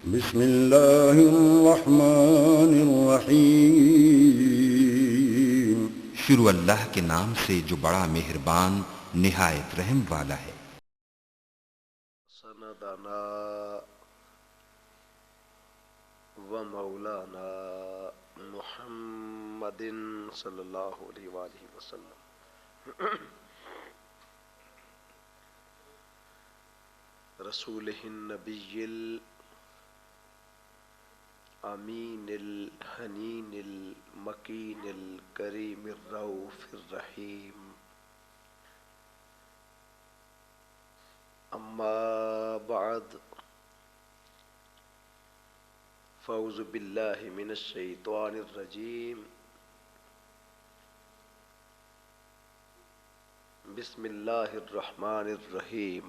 بسم اللہ الرحمن الرحیم۔ شروع اللہ کے نام سے جو بڑا مہربان نہایت رحم والا ہے۔ سندنا و مولانا محمد صلی اللہ علیہ وآلہ وسلم۔ رسولہ النبی الامین الحنین المکین الکریم الرؤوف الرحیم۔ اما بعد فاعوذ باللہ من الشیطان الرجیم۔ بسم اللہ الرحمن الرحیم۔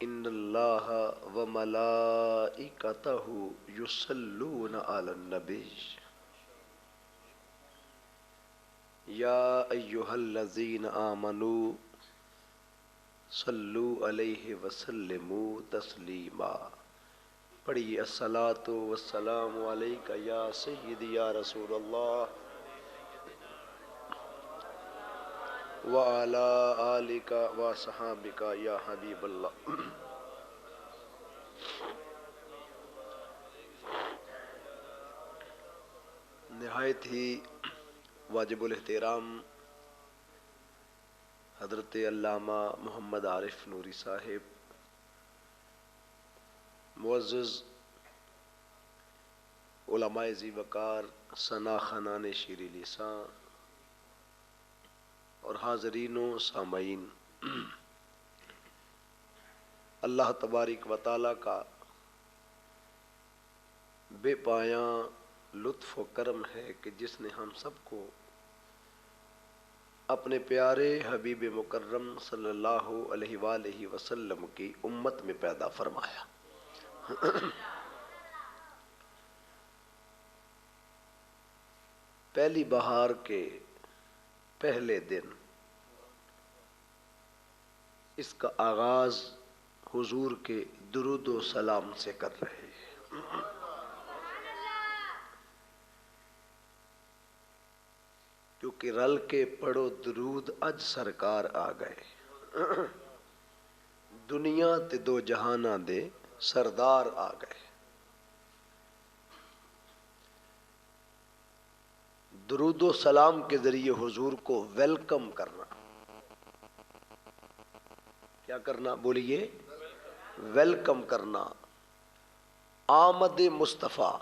ان اللہ وملائکتہ یصلون علی النبی یا ایہا الذین آمنوا صلو علیہ وسلموا تسلیما۔ پڑھیے الصلاۃ والسلام علیک یا سیدی یا رسول اللہ وعلی آلک وصحابک یا حبیب اللہ۔ نہایت ہی واجب الاحترام حضرت علامہ محمد عارف نوری صاحب، معزز علماء ذی وقار، ثنا خانان شیریں لساں اور حاضرین و سامعین، اللہ تبارک و تعالیٰ کا بے پایاں لطف و کرم ہے کہ جس نے ہم سب کو اپنے پیارے حبیب مکرم صلی اللہ علیہ وآلہ وسلم کی امت میں پیدا فرمایا۔ پہلی بہار کے پہلے دن اس کا آغاز حضور کے درود و سلام سے کر رہے ہیں۔ کیونکہ رل کے پڑھو درود اج سرکار آ گئے، دنیا تے دو جہاناں دے سردار آ گئے۔ درود و سلام کے ذریعے حضور کو ویلکم کرنا، کیا کرنا بولیے؟ ویلکم کرنا۔ آمد مصطفیٰ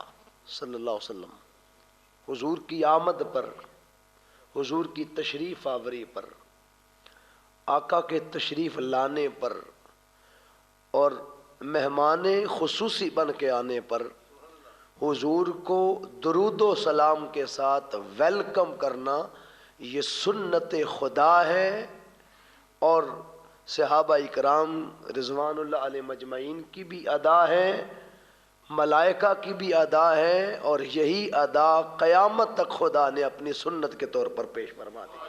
صلی اللہ علیہ وسلم، حضور کی آمد پر، حضور کی تشریف آوری پر، آقا کے تشریف لانے پر اور مہمان خصوصی بن کے آنے پر حضور کو درود و سلام کے ساتھ ویلکم کرنا، یہ سنت خدا ہے اور صحابہ اکرام رضوان اللہ علیہ مجمعین کی بھی ادا ہے، ملائکہ کی بھی ادا ہے، اور یہی ادا قیامت تک خدا نے اپنی سنت کے طور پر پیش فرما دی۔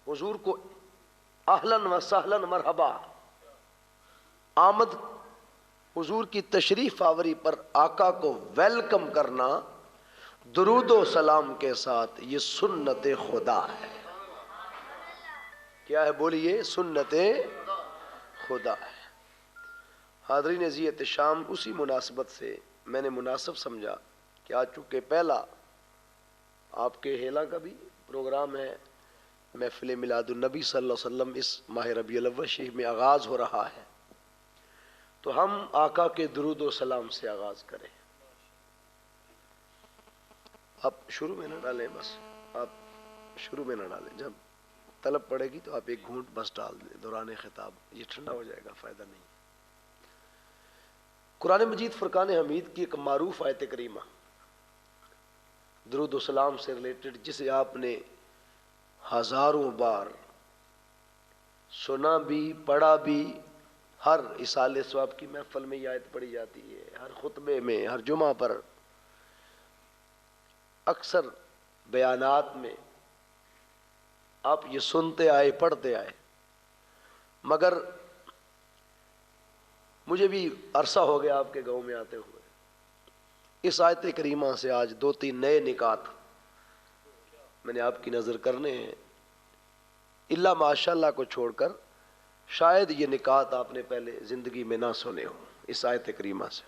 حضور کو اہلاً و سہلاً مرحبا، آمد حضور کی تشریف آوری پر آقا کو ویلکم کرنا درود و سلام کے ساتھ، یہ سنت خدا ہے۔ کیا ہے بولیے؟ سنت خدا ہے۔ حاضرین عزیز احتشام، اسی مناسبت سے میں نے مناسب سمجھا کہ آج چونکہ پہلا آپ کے ہیلا کا بھی پروگرام ہے، محفل میلاد النبی صلی اللہ علیہ وسلم اس ماہ ربیع الاول شریف میں آغاز ہو رہا ہے، تو ہم آقا کے درود و سلام سے آغاز کریں۔ آپ شروع میں نہ ڈالیں، بس آپ شروع میں نہ ڈالیں، جب طلب پڑے گی تو آپ ایک گھونٹ بس ڈال دیں دوران خطاب، یہ ٹھنڈا ہو جائے گا، فائدہ نہیں۔ قرآن مجید فرقان حمید کی ایک معروف آیت کریمہ درود و سلام سے ریلیٹڈ، جسے آپ نے ہزاروں بار سنا بھی، پڑھا بھی، ہر اصالہ ثواب کی محفل میں یہ آیت پڑھی جاتی ہے، ہر خطبے میں، ہر جمعہ پر، اکثر بیانات میں آپ یہ سنتے آئے پڑھتے آئے، مگر مجھے بھی عرصہ ہو گیا آپ کے گاؤں میں آتے ہوئے، اس آیت کریمہ سے آج 2-3 نئے نکات میں نے آپ کی نظر کرنے ہیں، اللہ ماشاء اللہ کو چھوڑ کر شاید یہ نکات آپ نے پہلے زندگی میں نہ سنے ہوں۔ اس آیت کریمہ سے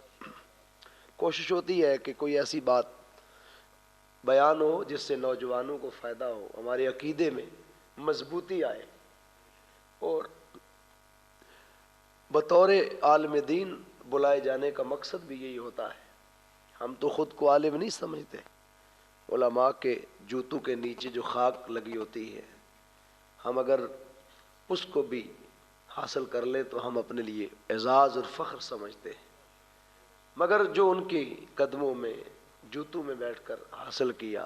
کوشش ہوتی ہے کہ کوئی ایسی بات بیان ہو جس سے نوجوانوں کو فائدہ ہو، ہمارے عقیدے میں مضبوطی آئے، اور بطور عالم دین بلائے جانے کا مقصد بھی یہی ہوتا ہے۔ ہم تو خود کو عالم نہیں سمجھتے، علماء کے جوتوں کے نیچے جو خاک لگی ہوتی ہے، ہم اگر اس کو بھی حاصل کر لیں تو ہم اپنے لیے اعزاز اور فخر سمجھتے ہیں، مگر جو ان کی قدموں میں جوتوں میں بیٹھ کر حاصل کیا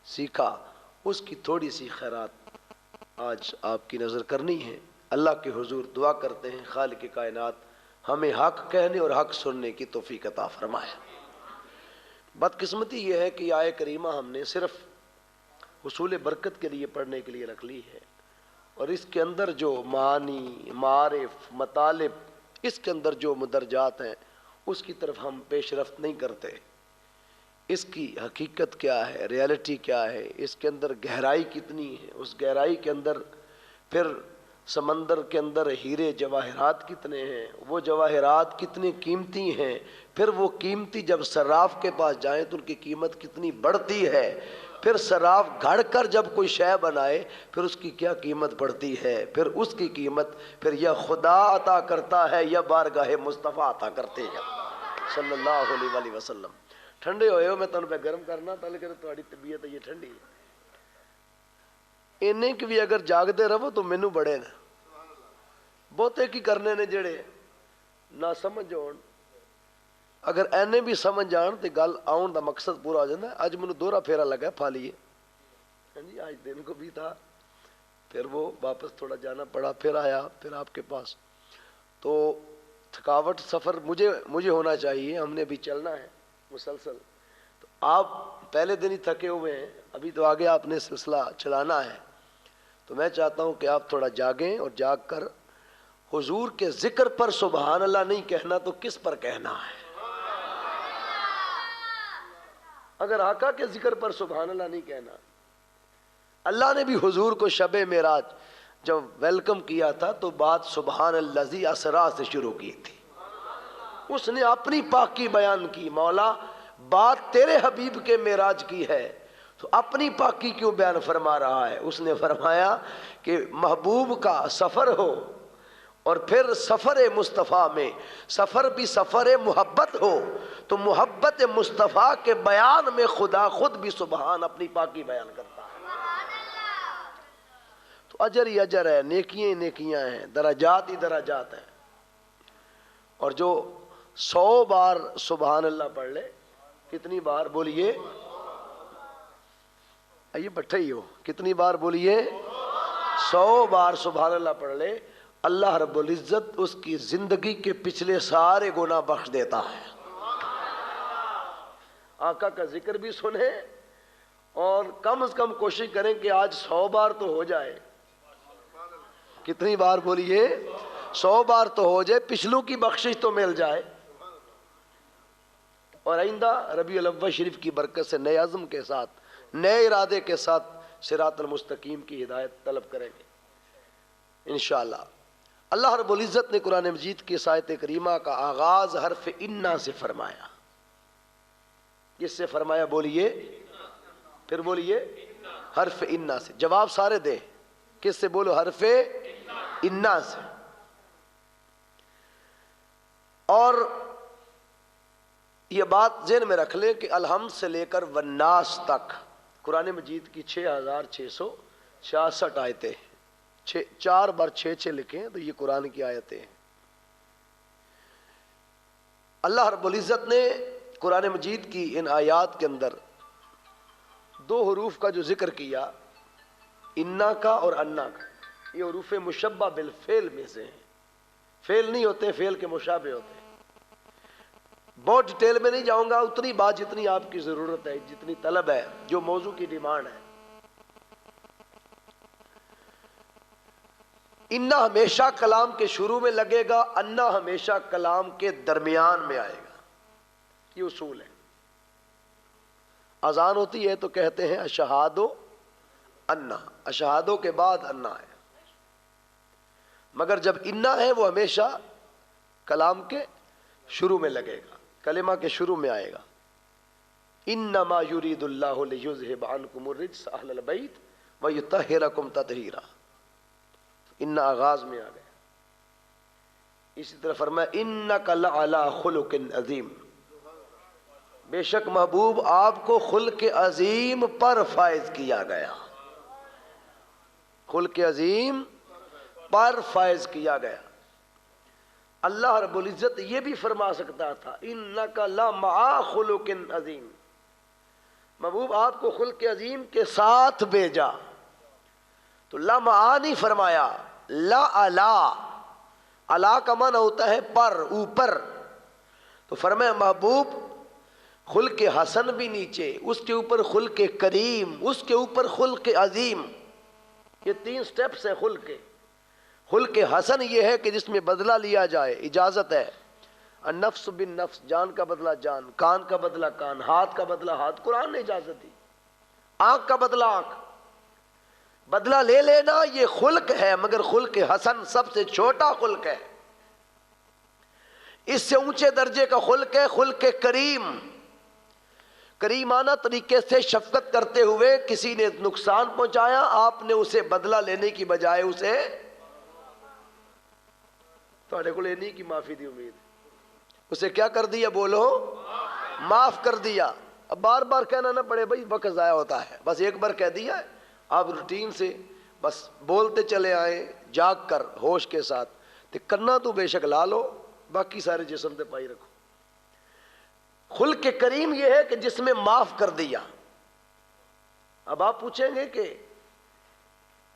سیکھا، اس کی تھوڑی سی خیرات آج آپ کی نظر کرنی ہے۔ اللہ کے حضور دعا کرتے ہیں خالق کائنات ہمیں حق کہنے اور حق سننے کی توفیق عطا فرمائے۔ بدقسمتی یہ ہے کہ آیہ کریمہ ہم نے صرف حصول برکت کے لیے پڑھنے کے لیے رکھ لی ہے، اور اس کے اندر جو معانی، معارف، مطالب، اس کے اندر جو مدرجات ہیں اس کی طرف ہم پیش رفت نہیں کرتے۔ اس کی حقیقت کیا ہے، ریالٹی کیا ہے، اس کے اندر گہرائی کتنی ہے، اس گہرائی کے اندر پھر سمندر کے اندر ہیرے جواہرات کتنے ہیں، وہ جواہرات کتنے قیمتی ہیں، پھر وہ قیمتی جب صراف کے پاس جائیں تو ان کی قیمت کتنی بڑھتی ہے، پھر صراف گھڑ کر جب کوئی شے بنائے پھر اس کی کیا قیمت بڑھتی ہے، پھر اس کی قیمت پھر یا خدا عطا کرتا ہے یا بارگاہ مصطفیٰ عطا کرتے ہیں صلی اللہ علیہ وآلہ وسلم۔ ٹھنڈے ہوئے ہو، میں تمہیں پہ گرم کرنا تھا لیکن تمہاری طبیعت یہ ٹھنڈی ہے، انہیں کی بھی اگر جاگتے رہو تو مینوں بڑے نا بہتے کی کرنے نے جڑے نہ سمجھ ہون، اگر اینے بھی سمجھ جان تو گل آن دا مقصد پورا ہو جاتا ہے۔ آج مجھے دورہ پھیرا لگا ہے پھالیے، ہاں جی آج دن کو بھی تھا، پھر وہ واپس تھوڑا جانا پڑا، پھر آیا، پھر آپ کے پاس، تو تھکاوٹ سفر مجھے ہونا چاہیے، ہم نے بھی چلنا ہے مسلسل، تو آپ پہلے دن ہی تھکے ہوئے ہیں، ابھی تو آگے آپ نے سلسلہ چلانا ہے، تو میں چاہتا ہوں کہ آپ تھوڑا جاگیں، اور جاگ کر حضور کے ذکر پر سبحان اللہ نہیں کہنا تو کس پر کہنا ہے؟ اگر آقا کے ذکر پر سبحان اللہ نہیں کہنا، اللہ نے بھی حضور کو شب معراج جب ویلکم کیا تھا تو بات سبحان الذی اسریٰ سے شروع کی تھی، اس نے اپنی پاکی بیان کی، مولا بات تیرے حبیب کے معراج کی ہے تو اپنی پاکی کیوں بیان فرما رہا ہے؟ اس نے فرمایا کہ محبوب کا سفر ہو اور پھر سفر مصطفیٰ میں سفر بھی سفر محبت ہو تو محبت مصطفیٰ کے بیان میں خدا خود بھی سبحان اپنی پاکی بیان کرتا ہے۔ تو اجر ہی اجر ہے، نیکیاں ہی نیکیاں ہیں، درجات ہی درجات ہیں، اور جو 100 بار سبحان اللہ پڑھ لے، کتنی بار بولیے؟ آئیے بٹھے ہی ہو، کتنی بار بولیے؟ 100 بار سبحان اللہ پڑھ لے، اللہ رب العزت اس کی زندگی کے پچھلے سارے گناہ بخش دیتا ہے۔ آقا کا ذکر بھی سنیں اور کم از کم کوشش کریں کہ آج 100 بار تو ہو جائے۔ کتنی بار بولیے؟ 100 بار تو ہو جائے، پچھلوں کی بخشش تو مل جائے، اور آئندہ ربیع الاول شریف کی برکت سے نئے عزم کے ساتھ، نئے ارادے کے ساتھ صراط المستقیم کی ہدایت طلب کریں گے انشاءاللہ۔ اللہ رب العزت نے قرآن مجید کی اس آیت کریمہ کا آغاز حرف انا سے فرمایا۔ کس سے فرمایا؟ بولیے، پھر بولیے، حرف انا سے۔ جواب سارے دیں، کس سے بولو؟ حرف انا سے۔ اور یہ بات ذہن میں رکھ لیں کہ الحمد سے لے کر والناس تک قرآن مجید کی 6666 آیتیں، 4 بار 6 لکھیں تو یہ قرآن کی آیتیں ہیں۔ اللہ رب العزت نے قرآن مجید کی ان آیات کے اندر 2 حروف کا جو ذکر کیا، انا کا اور انا کا، یہ حروف مشبہ بالفعل میں سے ہیں، فعل نہیں ہوتے، فعل کے مشابہ ہوتے ہیں۔ بہت ڈیٹیل میں نہیں جاؤں گا، اتنی بات جتنی آپ کی ضرورت ہے، جتنی طلب ہے، جو موضوع کی ڈیمانڈ ہے۔ انا ہمیشہ کلام کے شروع میں لگے گا، انا ہمیشہ کلام کے درمیان میں آئے گا، یہ اصول ہے۔ اذان ہوتی ہے تو کہتے ہیں اشہادو انا، اشہادو کے بعد انا ہے، مگر جب انا ہے وہ ہمیشہ کلام کے شروع میں لگے گا، کلمہ کے شروع میں آئے گا۔ انما یرید اللہ لیذھب عنکم الرجس اہل البیت ویطہرکم تطہیرا، انا آغاز میں آ گیا۔ اسی طرح فرمایا انک لعلی خلق عظیم، بے شک محبوب آپ کو خلق عظیم پر فائز کیا گیا، خلق عظیم پر فائز کیا گیا۔ اللہ رب العزت یہ بھی فرما سکتا تھا انک لمع خلق عظیم، محبوب آپ کو خلق عظیم کے ساتھ بھیجا، تو لمع نہیں فرمایا، لا علا، علا کا معنی ہوتا ہے پر، اوپر، تو فرمایا محبوب خلق حسن بھی نیچے، اس کے اوپر خلق کریم، اس کے اوپر خلق عظیم، یہ 3 سٹیپس ہیں خلق کے۔ خلق حسن یہ ہے کہ جس میں بدلہ لیا جائے، اجازت ہے، النفس بالنفس، جان کا بدلہ جان، کان کا بدلہ کان، ہاتھ کا بدلہ ہاتھ، قرآن نے اجازت دی، آنکھ کا بدلہ آنکھ، بدلہ لے لینا یہ خلق ہے، مگر خلق حسن سب سے چھوٹا خلق ہے۔ اس سے اونچے درجے کا خلق ہے خلق کریم، کریمانہ طریقے سے شفقت کرتے ہوئے کسی نے نقصان پہنچایا، آپ نے اسے بدلہ لینے کی بجائے اسے تھوڑے کو لینے کی معافی دی امید، اسے کیا کر دیا؟ بولو، معاف کر دیا۔ اب بار بار کہنا نہ پڑے بھائی، وقت ضائع ہوتا ہے، بس ایک بار کہہ دیا ہے، آپ روٹین سے بس بولتے چلے آئیں جاگ کر ہوش کے ساتھ، تو کرنا تو بے شک لا لو، باقی سارے جسم پہ پائی رکھو۔ خلق کریم یہ ہے کہ جس میں معاف کر دیا۔ اب آپ پوچھیں گے کہ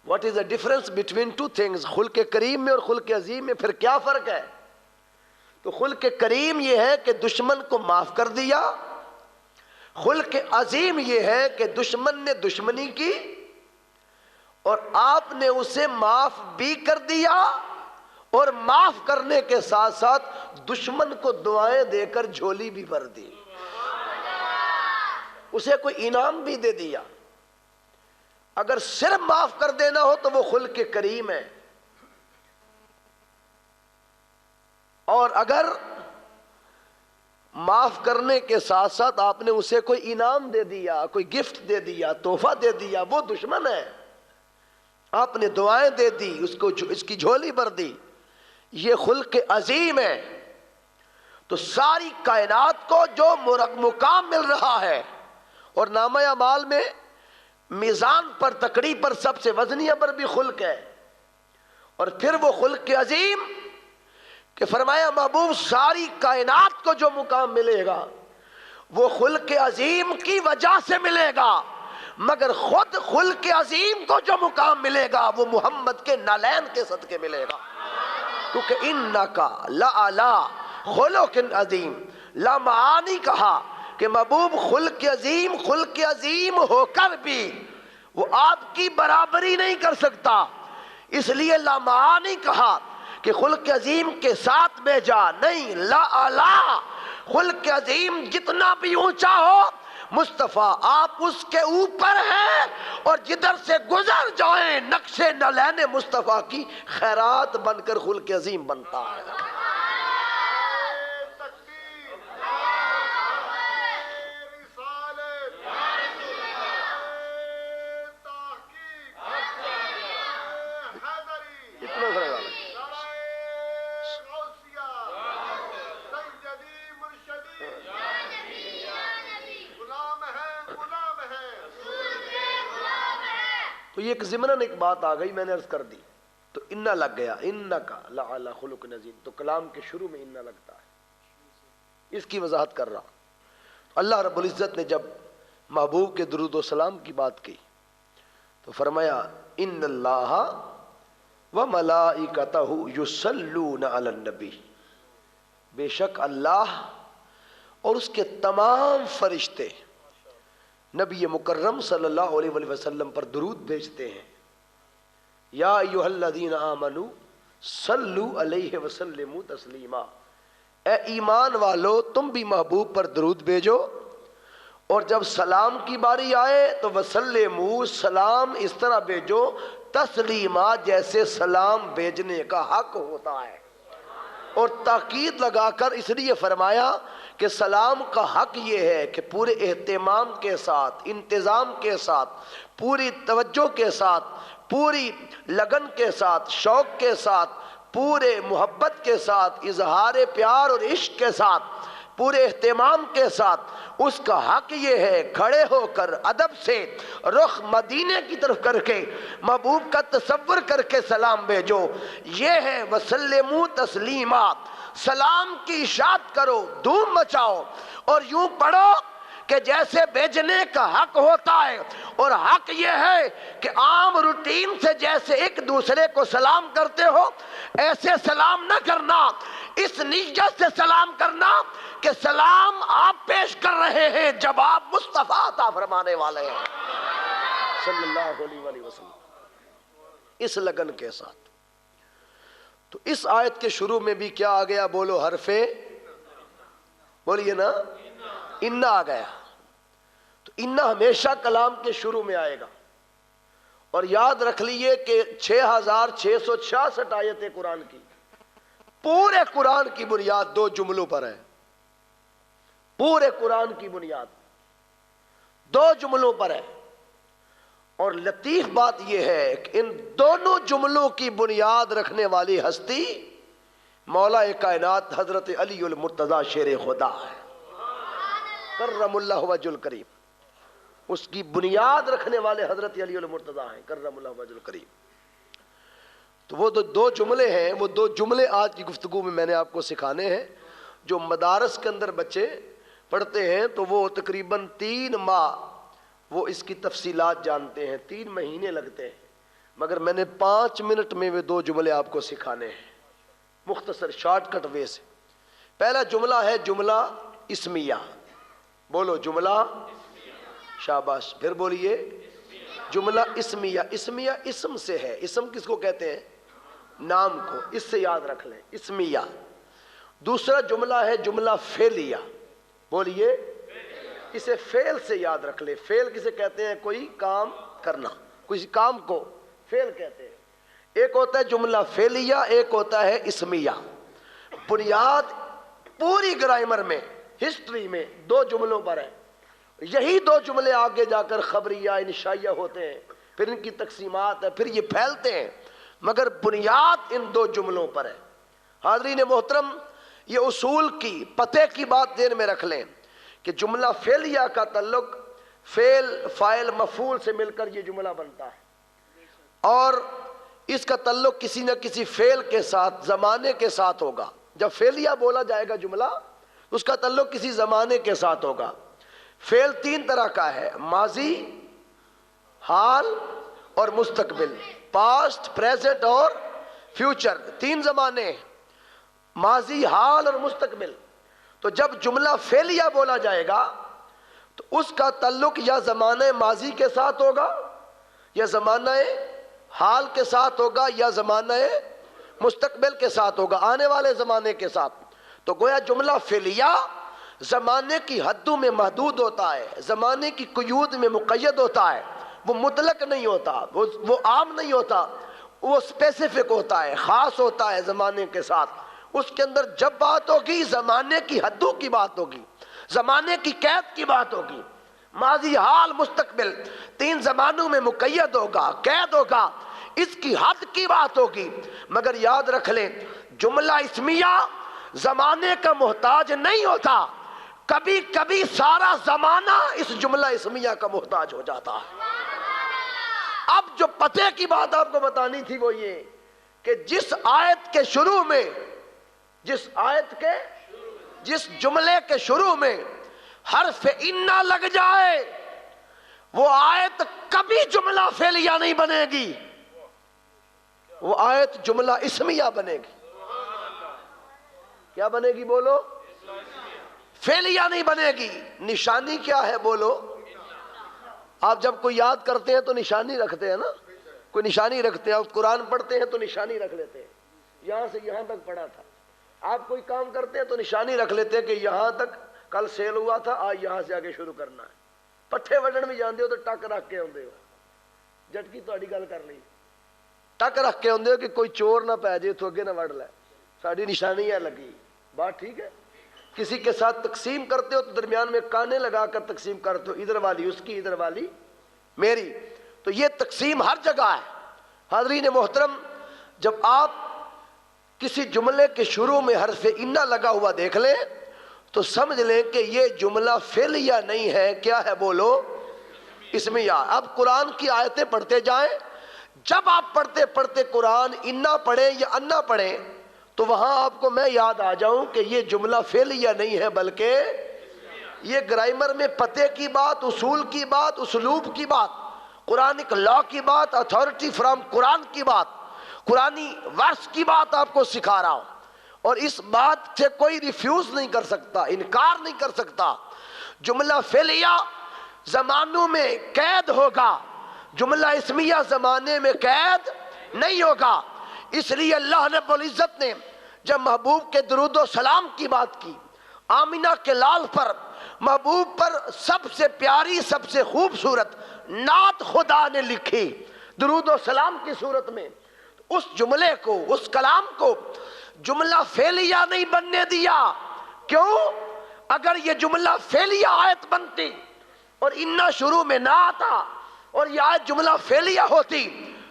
what is the difference between 2 things, خلق کریم میں اور خلق عظیم میں پھر کیا فرق ہے؟ تو خلق کریم یہ ہے کہ دشمن کو معاف کر دیا، خلق عظیم یہ ہے کہ دشمن نے دشمنی کی اور آپ نے اسے معاف بھی کر دیا، اور معاف کرنے کے ساتھ ساتھ دشمن کو دعائیں دے کر جھولی بھی بھر دی، اسے کوئی انعام بھی دے دیا۔ اگر صرف معاف کر دینا ہو تو وہ خلق کریم ہے، اور اگر معاف کرنے کے ساتھ ساتھ آپ نے اسے کوئی انعام دے دیا، کوئی گفٹ دے دیا، تحفہ دے دیا، وہ دشمن ہے۔ آپ نے دعائیں دے دی، اس کی جھولی بھر دی، یہ خلق عظیم ہے۔ تو ساری کائنات کو جو مقام مل رہا ہے، اور نامہ اعمال میں میزان پر، تکڑی پر، سب سے وزنیہ پر بھی خلق ہے، اور پھر وہ خلق عظیم کہ فرمایا محبوب ساری کائنات کو جو مقام ملے گا وہ خلق عظیم کی وجہ سے ملے گا، مگر خود خلق عظیم کو جو مقام ملے گا وہ محمد کے نالین کے صدقے ملے گا، کیونکہ انکا لعلی خلق عظیم۔ لا معانی کہا کہ محبوب خلق عظیم ہو کر بھی وہ آپ کی برابری نہیں کر سکتا، اس لیے لا معانی کہا کہ خلق عظیم کے ساتھ بھیجا نہیں، لا اعلی، خلق عظیم جتنا بھی اونچا ہو مصطفیٰ آپ اس کے اوپر ہیں، اور جدھر سے گزر جائیں نقش نلین مصطفیٰ کی خیرات بن کر خلق عظیم بنتا ہے۔ تو یہ ایک ضمناً ایک بات آ گئی، میں نے عرض کر دی، تو انا لگ گیا، انکا لعلی خلق عظیم، تو کلام کے شروع میں انا لگتا ہے، اس کی وضاحت کر رہا ہوں۔ اللہ رب العزت نے جب محبوب کے درود و سلام کی بات کی تو فرمایا ان اللہ وملائکتہ یصلون علی النبی، بے شک اللہ اور اس کے تمام فرشتے نبی مکرم صلی اللہ علیہ وسلم پر درود بھیجتے ہیں۔ یا ایھا الذین آمنوا صلوا علیہ وسلموا تسلیما، اے ایمان والو تم بھی محبوب پر درود بھیجو، اور جب سلام کی باری آئے تو وسلموا، سلام اس طرح بھیجو، تسلیما جیسے سلام بھیجنے کا حق ہوتا ہے۔ اور تاکید لگا کر اس لیے فرمایا کہ سلام کا حق یہ ہے کہ پورے اہتمام کے ساتھ، انتظام کے ساتھ، پوری توجہ کے ساتھ، پوری لگن کے ساتھ، شوق کے ساتھ، پورے محبت کے ساتھ، اظہار پیار اور عشق کے ساتھ، پورے اہتمام کے ساتھ اس کا حق یہ ہے کھڑے ہو کر ادب سے رخ مدینے کی طرف کر کے محبوب کا تصور کر کے سلام بھیجو۔ یہ ہے وسلموا تسلیما، سلام کی اشاعت کرو، دھوم مچاؤ، اور یوں پڑھو کہ جیسے بھیجنے کا حق ہوتا ہے، اور حق یہ ہے کہ عام روٹین سے جیسے ایک دوسرے کو سلام کرتے ہو ایسے سلام نہ کرنا، اس نیت سے سلام کرنا کہ سلام آپ پیش کر رہے ہیں جب آپ مصطفیٰ عطا فرمانے والے ہیں صلی اللہ علیہ وآلہ وسلم، اس لگن کے ساتھ۔ تو اس آیت کے شروع میں بھی کیا آ گیا؟ بولو حرف، بولیے نا، انا آ گیا۔ تو انا ہمیشہ کلام کے شروع میں آئے گا، اور یاد رکھ لیے کہ 6666 آیتیں قرآن کی، پورے قرآن کی بنیاد 2 جملوں پر ہے۔ پورے قرآن کی بنیاد 2 جملوں پر ہے، اور لطیف بات یہ ہے کہ ان دونوں جملوں کی بنیاد رکھنے والی ہستی مولا کائنات حضرت علی المرتضیٰ شیر خدا ہے، کرم اللہ وجہ الکریم۔ اس کی بنیاد رکھنے والے حضرت علی المرتضیٰ ہیں، کرم اللہ وجہ الکریم۔ تو وہ 2 جملے ہیں، وہ 2 جملے آج کی گفتگو میں نے آپ کو سکھانے ہیں۔ جو مدارس کے اندر بچے پڑھتے ہیں تو وہ تقریباً 3 ماہ وہ اس کی تفصیلات جانتے ہیں، 3 مہینے لگتے ہیں، مگر میں نے 5 منٹ میں وہ 2 جملے آپ کو سکھانے ہیں، مختصر شارٹ کٹ وے سے۔ پہلا جملہ ہے جملہ اسمیہ، بولو جملہ، شاباش، پھر بولیے جملہ اسمیہ۔ اسمیہ اسم سے ہے، اسم کس کو کہتے ہیں؟ نام کو، اس سے یاد رکھ لیں، اسمیہ۔ دوسرا جملہ ہے جملہ فعلیہ، بولیے، اسے فعل سے یاد رکھ لیں۔ فعل کسے کہتے ہیں؟ کوئی کام کرنا، کسی کام کو فعل کہتے ہیں۔ ایک ہوتا ہے جملہ فعلیہ، ایک ہوتا ہے اسمیہ۔ بنیاد پوری گرامر میں، ہسٹری میں 2 جملوں پر ہے۔ یہی 2 جملے آگے جا کر خبریہ، انشائیہ ہوتے ہیں، پھر ان کی تقسیمات ہے، پھر یہ پھیلتے ہیں، مگر بنیاد ان 2 جملوں پر ہے۔ حاضرین محترم، یہ اصول کی پتے کی بات ذہن میں رکھ لیں کہ جملہ فعلیہ کا تعلق فعل، فاعل، مفعول سے مل کر یہ جملہ بنتا ہے، اور اس کا تعلق کسی نہ کسی فعل کے ساتھ، زمانے کے ساتھ ہوگا۔ جب فعلیہ بولا جائے گا جملہ، اس کا تعلق کسی زمانے کے ساتھ ہوگا۔ فعل 3 طرح کا ہے، ماضی، حال اور مستقبل، پاسٹ، پریزنٹ اور فیوچر، 3 زمانے ہیں، ماضی، حال اور مستقبل۔ تو جب جملہ فعلیہ بولا جائے گا تو اس کا تعلق یا زمانہ ماضی کے ساتھ ہوگا، یا زمانہ حال کے ساتھ ہوگا، یا زمانہ مستقبل کے ساتھ ہوگا، آنے والے زمانے کے ساتھ۔ تو گویا جملہ فعلیہ زمانے کی حدوں میں محدود ہوتا ہے، زمانے کی قیود میں مقید ہوتا ہے، وہ مطلق نہیں ہوتا، وہ عام نہیں ہوتا، وہ اسپیسیفک ہوتا ہے، خاص ہوتا ہے زمانے کے ساتھ۔ اس کے اندر جب بات ہوگی زمانے کی حدوں کی بات ہوگی، زمانے کی قید کی بات ہوگی، ماضی، حال، مستقبل 3 زمانوں میں مقید ہوگا، قید ہوگا، اس کی حد کی بات ہوگی۔ مگر یاد رکھ لیں جملہ اسمیہ زمانے کا محتاج نہیں ہوتا، کبھی کبھی سارا زمانہ اس جملہ اسمیہ کا محتاج ہو جاتا ہے۔ اب جو پتے کی بات آپ کو بتانی تھی وہ یہ کہ جس آیت کے شروع میں، جس جملے کے شروع میں حرف انا لگ جائے وہ آیت کبھی جملہ فعلیہ نہیں بنے گی، وہ آیت جملہ اسمیہ بنے گی۔ کیا بنے گی؟ بولو، فعلیہ نہیں بنے گی۔ نشانی کیا ہے؟ بولو۔ آپ جب کوئی یاد کرتے ہیں تو نشانی رکھتے ہیں نا، کوئی نشانی رکھتے ہیں، آپ قرآن پڑھتے ہیں تو نشانی رکھ لیتے ہیں، یہاں سے یہاں تک پڑھا تھا. آپ کوئی کام کرتے ہیں تو نشانی رکھ لیتے ہیں کہ یہاں تک کل سیل ہوا تھا، آج یہاں سے آگے شروع کرنا ہے. پٹھے وڈن بھی جاندے ہو تو ٹک رکھ کے آندے ہو. جٹکی تہاڈی گل کر لی، ٹک رکھ کے آندے ہو کہ کوئی چور نہ پی جائے تو اگے نہ وڑ لے. ساری نشانی ہے لگی. بات ٹھیک ہے. کسی کے ساتھ تقسیم کرتے ہو تو درمیان میں کانے لگا کر تقسیم کرتے ہو، ادھر والی اس کی، ادھر والی میری. تو یہ تقسیم ہر جگہ ہے. حاضرین محترم، جب آپ کسی جملے کے شروع میں حرف انا لگا ہوا دیکھ لیں تو سمجھ لیں کہ یہ جملہ فعلیہ نہیں ہے. کیا ہے بولو؟ اسمیہ. اب قرآن کی آیتیں پڑھتے جائیں. جب آپ پڑھتے پڑھتے قرآن انا پڑھیں یا انا پڑھیں تو وہاں آپ کو میں یاد آ جاؤں کہ یہ جملہ فعلیہ نہیں ہے بلکہ یہ گرامر میں پتے کی بات، اصول کی بات، اسلوب کی بات، قرآنک لا کی بات، اتھارٹی فرام قرآن کی بات، قرآنی ورس کی بات آپ کو سکھا رہا ہوں. اور اس بات سے کوئی ریفیوز نہیں کر سکتا، انکار نہیں کر سکتا. جملہ فعلیہ زمانوں میں قید ہوگا، جملہ اسمیہ زمانے میں قید نہیں ہوگا. اس لیے اللہ رب العزت نے جب محبوب کے درود و سلام کی بات کی، آمینہ کے لال پر، محبوب پر سب سے پیاری، سب سے خوبصورت نعت خدا نے لکھی درود و سلام کی صورت میں، اس جملے کو، اس کلام کو جملہ فعلیہ نہیں بننے دیا. کیوں؟ اگر یہ جملہ فعلیہ آیت بنتی اور انا شروع میں نہ آتا اور یہ آیت جملہ فعلیہ ہوتی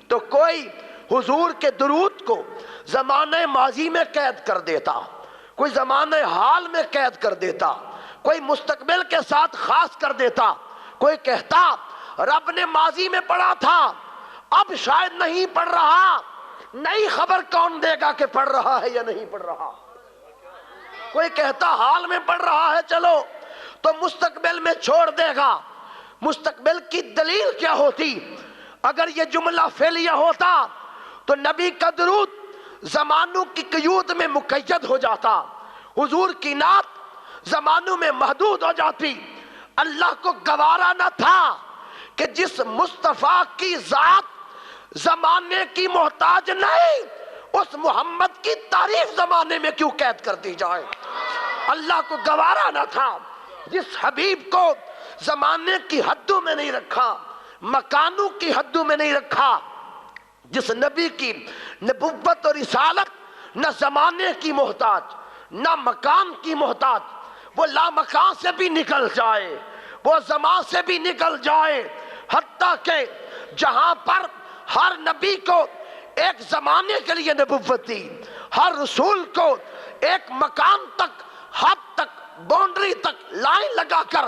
تو کوئی حضور کے درود کو زمانہ ماضی میں قید کر دیتا، کوئی زمانہ حال میں قید کر دیتا، کوئی مستقبل کے ساتھ خاص کر دیتا، کوئی کہتا رب نے ماضی میں پڑھا تھا اب شاید نہیں پڑھ رہا، نہیں خبر کون دے گا کہ پڑھ رہا ہے یا نہیں پڑھ رہا. کوئی کہتا حال میں پڑھ رہا ہے چلو تو مستقبل میں چھوڑ دے گا. مستقبل کی دلیل کیا ہوتی؟ اگر یہ جملہ فعلیہ ہوتا تو نبی کا درود زمانوں کی قیود میں مقید ہو جاتا، حضور کی نعت زمانوں میں محدود ہو جاتی. اللہ کو گوارا نہ تھا کہ جس مصطفیٰ کی ذات زمانے کی محتاج نہیں، اس محمد کی تعریف زمانے میں کیوں قید کر دی جائے. اللہ کو گوارا نہ تھا جس حبیب کو زمانے کی حدوں میں نہیں رکھا، مکانوں کی حدوں میں نہیں رکھا، جس نبی کی نبوت اور رسالت نہ زمانے کی محتاج نہ مکان کی محتاج، وہ لا مکان سے بھی نکل جائے، وہ زمان سے بھی نکل جائے، حتیٰ کہ جہاں پر ہر نبی کو ایک زمانے کے لیے نبوت دی، ہر رسول کو ایک مکان تک، حد تک، باؤنڈری تک لائن لگا کر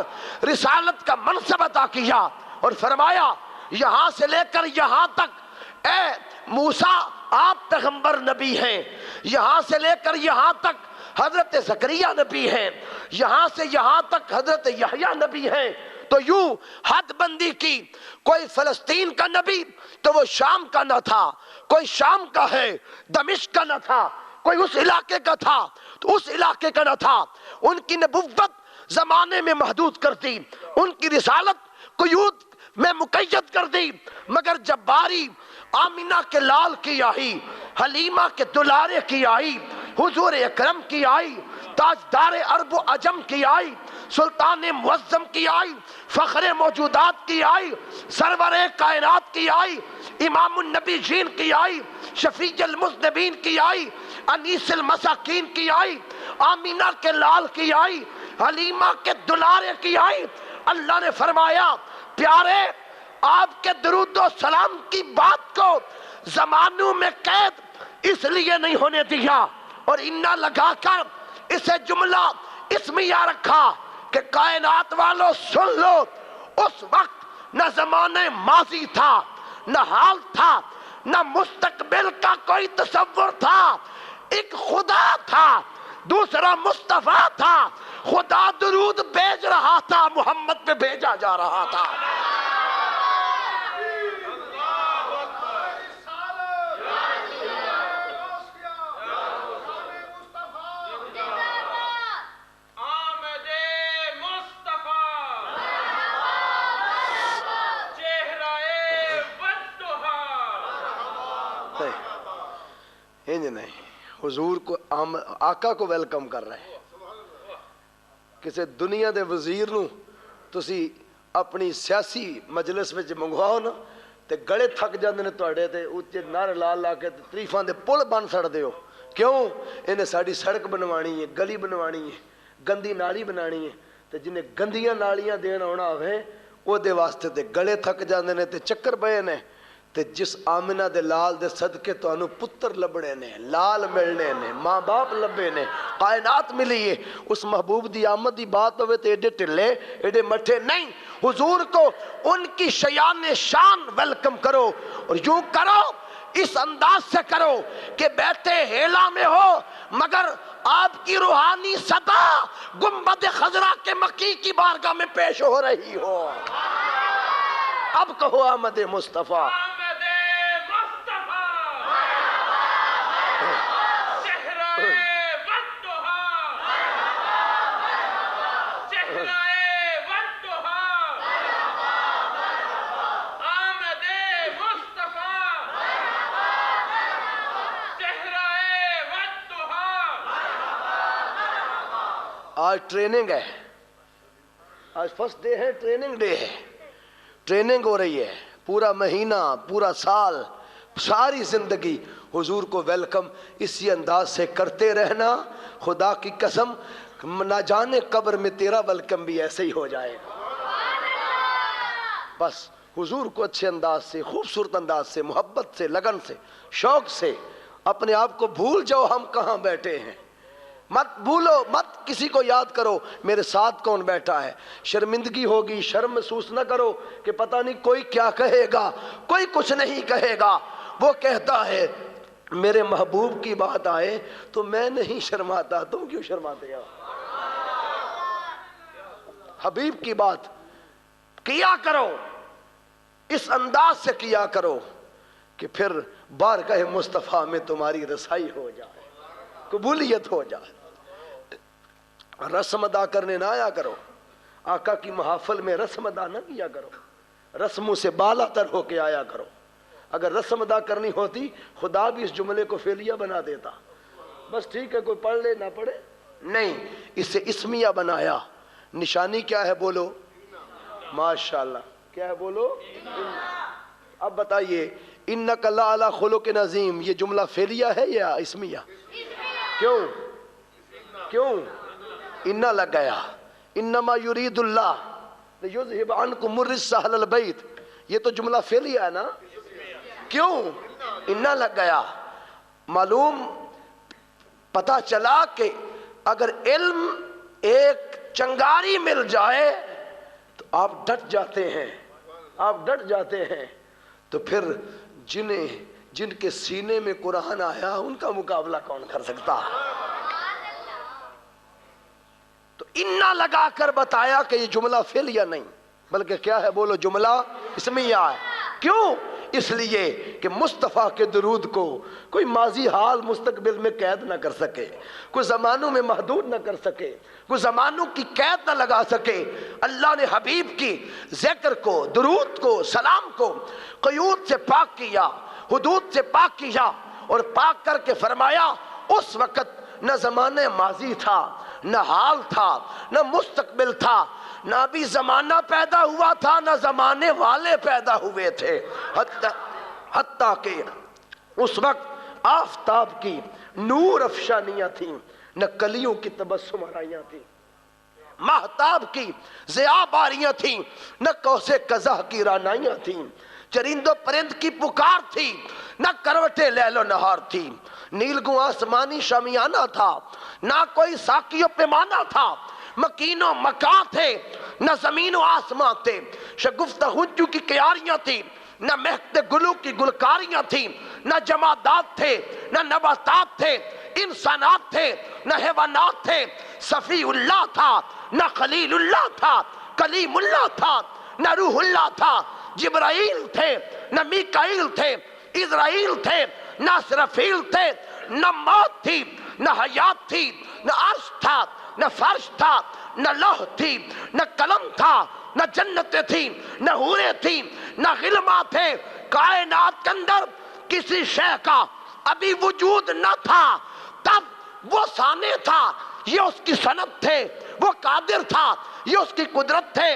رسالت کا منصب عطا کیا اور فرمایا یہاں سے لے کر یہاں تک اے موسیٰ آپ پیغمبر نبی ہیں، یہاں سے لے کر یہاں تک حضرت زکریا نبی ہیں، یہاں سے یہاں تک حضرت یحییٰ نبی ہیں. تو یوں حد بندی کی. کوئی فلسطین کا نبی تو وہ شام کا نہ تھا، کوئی شام کا ہے دمشق کا نہ تھا، کوئی اس علاقے کا تھا تو اس علاقے کا نہ تھا. ان کی نبوت زمانے میں محدود کر دی، ان کی رسالت قیود میں مقید کر دی. مگر جب باری آمینہ کے لال کی آئی، حلیمہ کے دلارے کی آئی، حضور اکرم کی آئی، تاجدار عرب و عجم کی آئی، سلطان معظم کی آئی، فخر موجودات کی آئی، سرور کائنات کی آئی، امام النبی جین کی آئی، شفیع المذنبین کی آئی، انیس المساکین کی آئی، آمینہ کے لال کی آئی، حلیمہ کے دلارے کی آئی. اللہ نے فرمایا پیارے آپ کے درود و سلام کی بات کو زمانوں میں قید اس لیے نہیں ہونے دیا اور انا لگا کر اسے جملہ اسمیہ رکھا کہ کائنات والوں سن لو، اس وقت نہ زمانے ماضی تھا، نہ حال تھا، نہ مستقبل کا کوئی تصور تھا. ایک خدا تھا، دوسرا مصطفیٰ تھا. خدا درود بھیج رہا تھا، محمد پہ بھیجا جا رہا تھا. ہنج نہیں، حضور کو آقا کو ویلکم کر رہے ہیں. کسی دنیا دے وزیر نو تسی اپنی سیاسی مجلس وچ منگواؤ نا تے گڑے تھک جاندے نے تواڈے تے اچے نعرے لا لا کے تریفاں دے پل بن چھڑدے ہو. کیوں؟ انہیں ساڈی سڑک بنوانی ہے، گلی بنوانی ہے، گندی نالی بنانی ہے. تے جنہیں گندیاں نالیاں دین آنا ہوئے او دے واسطے تے گڑے تھک جاندے نے تے چکر پئے نے. تے جس آمنہ دے لال دے صدقے تانوں پتر لبنے نے، لال ملنے نے، ماں باپ لبے نے، کائنات ملی ہے. اس محبوب دی آمد دی بات ہوئے تے ایڈے ٹلے ایڈے مٹھے نہیں. حضور کو ان کی شیان شان ویلکم کرو، اور یوں کرو، اس انداز سے کرو کہ بیٹھے ہیلا میں ہو مگر آپ کی روحانی صدا گنبد خضرا کے مکی کی بارگاہ میں پیش ہو رہی ہو. اب کہو آمد مصطفیٰ. آج ٹریننگ ہے، آج فرسٹ ڈے ہے، ٹریننگ ڈے ہے. ٹریننگ ہو رہی ہے پورا مہینہ، پورا سال، ساری زندگی حضور کو ویلکم اسی انداز سے کرتے رہنا. خدا کی قسم نہ جانے قبر میں تیرا ویلکم بھی ایسے ہی ہو جائے گا. بس حضور کو اچھے انداز سے، خوبصورت انداز سے، محبت سے، لگن سے، شوق سے اپنے آپ کو بھول جاؤ ہم کہاں بیٹھے ہیں. مت بھولو، مت کسی کو یاد کرو میرے ساتھ کون بیٹھا ہے. شرمندگی ہوگی، شرم محسوس نہ کرو کہ پتہ نہیں کوئی کیا کہے گا. کوئی کچھ نہیں کہے گا. وہ کہتا ہے میرے محبوب کی بات آئے تو میں نہیں شرماتا، تم کیوں شرماتے ہو؟ حبیب کی بات کیا کرو، اس انداز سے کیا کرو کہ پھر بارگاہ مصطفیٰ میں تمہاری رسائی ہو جائے، قبولیت ہو جائے. رسم ادا کرنے نہ آیا کرو، آقا کی محافل میں رسم ادا نہ کیا کرو، رسموں سے بالا تر ہو کے آیا کرو. اگر رسم ادا کرنی ہوتی خدا بھی اس جملے کو فعلیہ بنا دیتا. بس ٹھیک ہے کوئی پڑھ لے نہ پڑھے، نہیں، اسے اسمیہ بنایا. نشانی کیا ہے بولو؟ ماشاءاللہ کیا ہے بولو؟ اب بتائیے انک لعلی خلق عظیم، یہ جملہ فعلیہ ہے یا اسمیہ؟ کیوں انہ لگ گیا؟ انما یرید اللہ لیذہب عنکم الرجس اہل البیت، یہ تو جملہ فعلیہ ہے نا. کیوں انہ لگ گیا؟ معلوم پتہ چلا کہ اگر علم ایک چنگاری مل جائے تو آپ ڈٹ جاتے ہیں، آپ ڈٹ جاتے ہیں. تو پھر جن کے سینے میں قرآن آیا ان کا مقابلہ کون کر سکتا؟ تو انہ لگا کر بتایا کہ یہ جملہ فعلیہ نہیں بلکہ کیا ہے بولو؟ جملہ اسمیہ ہے. کیوں؟ اس لیے کہ مصطفیٰ کے درود کو کوئی ماضی حال مستقبل میں قید نہ کر سکے، کوئی زمانوں میں محدود نہ کر سکے، کوئی زمانوں کی قید نہ لگا سکے. اللہ نے حبیب کی ذکر کو، درود کو، سلام کو قیود سے پاک کیا، حدود سے پاک کیا، اور پاک کر کے فرمایا اس وقت نہ زمانہ ماضی تھا، نہ حال تھا، نہ مستقبل تھا، نہ بھی زمانہ پیدا ہوا تھا، نہ زمانے والے پیدا ہوئے تھے. حتیٰ کہ اس وقت آفتاب کی نور افشانیاں تھیں، نہ کلیوں کی تبسم آرائیاں تھیں، مہتاب کی ضیاء باریاں تھیں، نہ کوس قزح کی رانائیاں تھیں، چرند و پرند کی پکار تھی، نہ کروٹے لیل و نہار تھی، نیلگوں آسمانی شامیانہ تھا، نہ کوئی ساقی و پیمانہ تھا، مکین و مکان تھے، نہ زمین و آسمان تھے، شگفتہ ہنجو کی کیاریاں تھی، نہ مہکتے گلوں کی گلکاریاں تھیں، نہ جمادات تھے، نہ نباتات تھے، انسانات تھے، نہ حیوانات تھے. صفی اللہ تھا، نہ خلیل اللہ تھا، کلیم اللہ تھا، نہ روح اللہ تھا. جبرائیل تھے، نہ میکائیل تھے، اسرائیل تھے، نہ اسرافیل تھے. نہ موت تھی، نہ حیات تھی، نہ عرش تھا، نہ فرش تھا، نہ لوح تھی، نہ قلم تھا، نہ جنتیں تھیں، نہ حوریں تھیں، نہ غلماں تھے. کائنات کے اندر کسی شے کا ابھی وجود نہ تھا تب وہ صانع تھا، یہ اس کی صنعت تھے، وہ قادر تھا، یہ اس کی قدرت تھے،